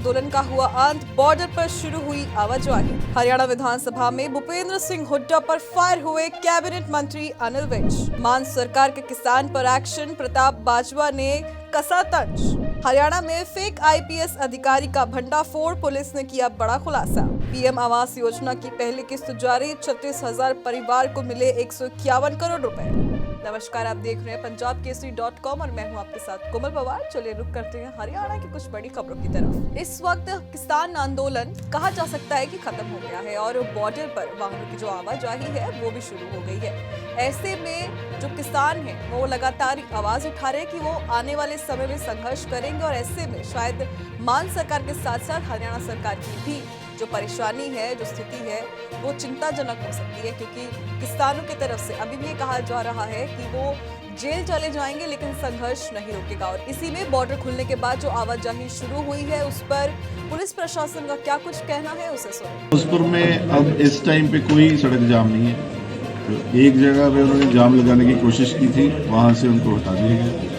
आंदोलन का हुआ अंत, बॉर्डर पर शुरू हुई आवाजाही। हरियाणा विधानसभा में भूपेंद्र सिंह हुड्डा पर फायर हुए कैबिनेट मंत्री अनिल विज। मान सरकार के किसान पर एक्शन, प्रताप बाजवा ने कसा तंज। हरियाणा में फेक आईपीएस अधिकारी का भंडाफोड़, पुलिस ने किया बड़ा खुलासा। पीएम आवास योजना की पहली किस्त जारी, 36,000 परिवार को मिले 151 करोड़ रुपए। नमस्कार, आप देख रहे हैं पंजाबकेसरी.com और मैं हूं आपके साथ कोमल पवार। चलिए रुक करते हैं हरियाणा की कुछ बड़ी खबरों की तरफ। इस वक्त किसान आंदोलन कहा जा सकता है कि खत्म हो गया है और बॉर्डर पर वाहनों की जो आवाजाही है वो भी शुरू हो गई है। ऐसे में जो किसान हैं वो लगातार आवाज उठा रहे हैं कि वो आने वाले समय में संघर्ष करेंगे और ऐसे में शायद मान सरकार के साथ साथ हरियाणा सरकार की भी जो परेशानी है, जो स्थिति है, वो चिंताजनक हो सकती है, क्योंकि किसानों की तरफ से अभी भी ये कहा जा रहा है कि वो जेल चले जाएंगे लेकिन संघर्ष नहीं रुकेगा। और इसी में बॉर्डर खुलने के बाद जो आवाजाही शुरू हुई है उस पर पुलिस प्रशासन का क्या कुछ कहना है, उसे सुनिए। फिरोजपुर में अब इस टाइम पे कोई सड़क जाम नहीं है। तो एक जगह पे उन्होंने जाम लगाने की कोशिश की थी, वहां से उनको हटा दिया गया।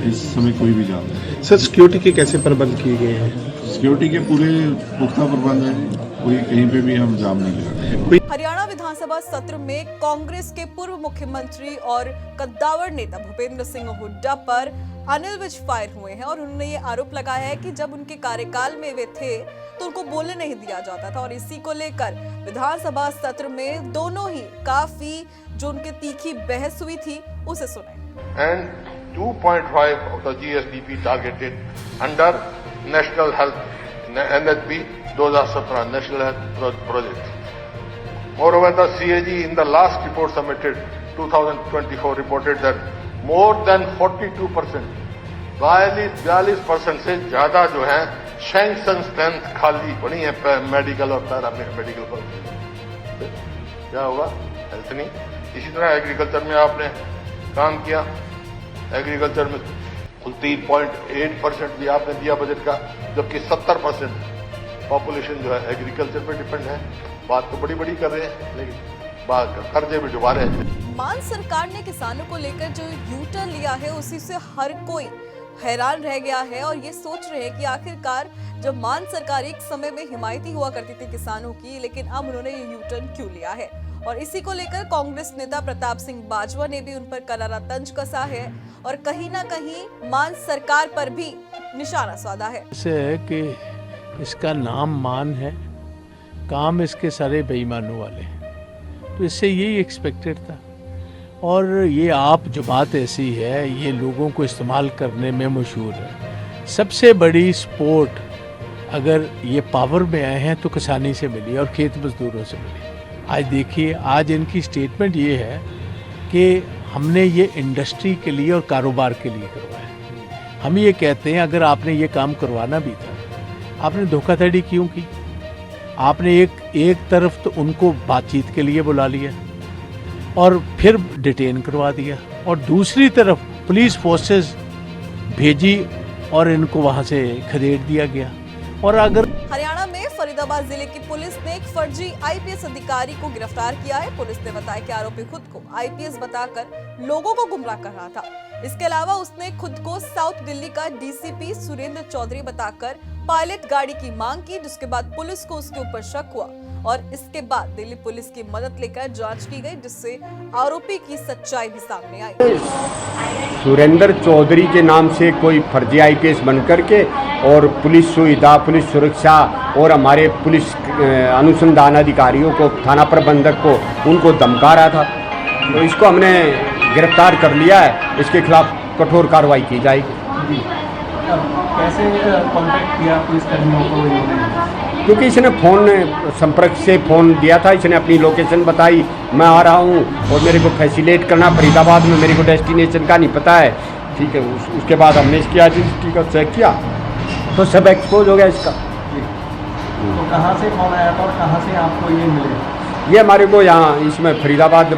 इस समय कोई भी जाम नहीं। सर, सिक्योरिटी के कैसे प्रबंध किए गए हैं? सिक्योरिटी के पूरे पुख्ता प्रबंध है, कोई कहीं पे भी हम जाम नहीं लगाते। हरियाणा विधानसभा सत्र में कांग्रेस के पूर्व मुख्यमंत्री और कद्दावर नेता भूपेंद्र सिंह हुड्डा पर अनिल विज फायर हुए हैं और उन्होंने ये आरोप लगाया है कि जब उनके कार्यकाल में वे थे तो उनको बोलने नहीं दिया जाता था। और इसी को लेकर विधानसभा सत्र में दोनों ही काफी जो उनके तीखी बहस हुई थी, उसे सुने। And 2.5 of the GSDP targeted under National Health NHP 2017 National Health Project. Moreover, the CAG in the last report submitted 2024 reported that more than 42%, 42% से ज्यादा जो है सैंक्शन स्ट्रेंथ खाली पड़ी है मेडिकल और पैरा मेडिकल पर। क्या होगा? हेल्थ नहीं। इसी तरह एग्रीकल्चर में आपने काम किया, एग्रीकल्चर में 3.8% भी आपने दिया बजट का, जबकि 70% पॉपुलेशन जो है एग्रीकल्चर पे डिपेंड है। बात तो बड़ी बड़ी कर रहे हैं लेकिन बात कर्जे में डुबा रहे हैं। मान सरकार ने किसानों को लेकर जो यू टर्न लिया है उसी से हर कोई हैरान रह गया है और ये सोच रहे हैं कि आखिरकार जब मान सरकार एक समय में हिमायती हुआ करती थी किसानों की, लेकिन अब उन्होंने ये यू टर्न क्यों लिया है। और इसी को लेकर कांग्रेस नेता प्रताप सिंह बाजवा ने भी उन पर करारा तंज कसा है और कहीं ना कहीं मान सरकार पर भी निशाना साधा है। है कि इसका नाम मान है, काम इसके सारे बेईमानों वाले हैं, तो इससे यही एक्सपेक्टेड था। और ये आप जो बात ऐसी है, ये लोगों को इस्तेमाल करने में मशहूर है। सबसे बड़ी सपोर्ट अगर ये पावर में आए हैं तो किसानी से मिली और खेत मजदूरों से मिली। आज देखिए, आज इनकी स्टेटमेंट ये है कि हमने ये इंडस्ट्री के लिए और कारोबार के लिए करवाया। हम ये कहते हैं अगर आपने ये काम करवाना भी था, आपने धोखाधड़ी क्यों की? आपने एक तरफ तो उनको बातचीत के लिए बुला लिया और फिर डिटेन करवा दिया और दूसरी तरफ पुलिस फोर्सेस भेजी और इनको वहां से खदेड़ दिया गया। और अगर हरियाणा में फरीदाबाद जिले की पुलिस ने एक फर्जी आईपीएस अधिकारी को गिरफ्तार किया है। पुलिस ने बताया कि आरोपी खुद को आईपीएस बताकर लोगों को गुमराह कर रहा था। इसके अलावा उसने खुद को साउथ दिल्ली का डीसीपी सुरेंद्र चौधरी बताकर पायलट गाड़ी की मांग की, जिसके बाद पुलिस को उसके ऊपर शक हुआ और इसके बाद दिल्ली पुलिस की मदद लेकर जांच की गई, जिससे आरोपी की सच्चाई भी सामने आई। सुरेंद्र चौधरी के नाम से कोई फर्जी आईपीएस बनकर के और पुलिस सुविधा, पुलिस सुरक्षा और हमारे पुलिस अनुसंधान अधिकारियों को, थाना प्रबंधक को, उनको धमका रहा था। तो इसको हमने गिरफ्तार कर लिया है, इसके खिलाफ कठोर कार्रवाई की जाएगी। कैसे कांटेक्ट किया पुलिसकर्मियों को? क्योंकि इसने फोन संपर्क से फोन दिया था, इसने अपनी लोकेशन बताई, मैं आ रहा हूँ और मेरे को फैसिलेट करना फरीदाबाद में, मेरे को डेस्टिनेशन का नहीं पता है। ठीक है, उसके बाद हमने इसकी आइडेंटिटी का चेक किया तो सब एक्सपोज हो गया इसका। तो कहाँ से फोन आया था और कहाँ से आपको ये मिले? ये हमारे को यहाँ इसमें फरीदाबाद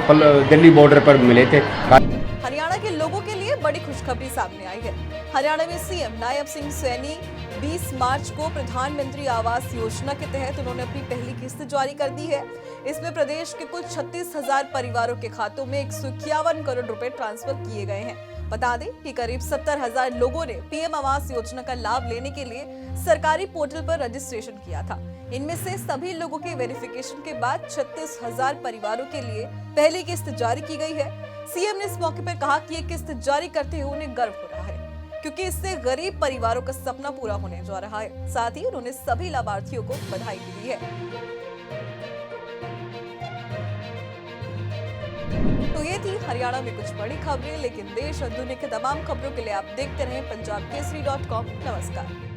दिल्ली बॉर्डर पर मिले थे। हरियाणा के लोगों के लिए बड़ी खुशखबरी सामने आई है। हरियाणा में सीएम नायब सिंह सैनी 20 मार्च को प्रधानमंत्री आवास योजना के तहत उन्होंने अपनी पहली किस्त जारी कर दी है। इसमें प्रदेश के कुल 36,000 परिवारों के खातों में 151 करोड़ रुपए ट्रांसफर किए गए हैं। बता दें कि करीब 70,000 लोगों ने पीएम आवास योजना का लाभ लेने के लिए सरकारी पोर्टल पर रजिस्ट्रेशन किया था। इनमें से सभी लोगों के वेरिफिकेशन के बाद 36,000 परिवारों के लिए पहली किस्त जारी की गई है। सीएम ने इस मौके पर कहा कि ये किस्त जारी करते हुए उन्हें गर्व हो रहा है, क्योंकि इससे गरीब परिवारों का सपना पूरा होने जा रहा है। साथ ही उन्होंने सभी लाभार्थियों को बधाई भी दी है। तो ये थी हरियाणा में कुछ बड़ी खबरें, लेकिन देश और दुनिया की तमाम खबरों के लिए आप देखते रहें punjabkesari.com। नमस्कार।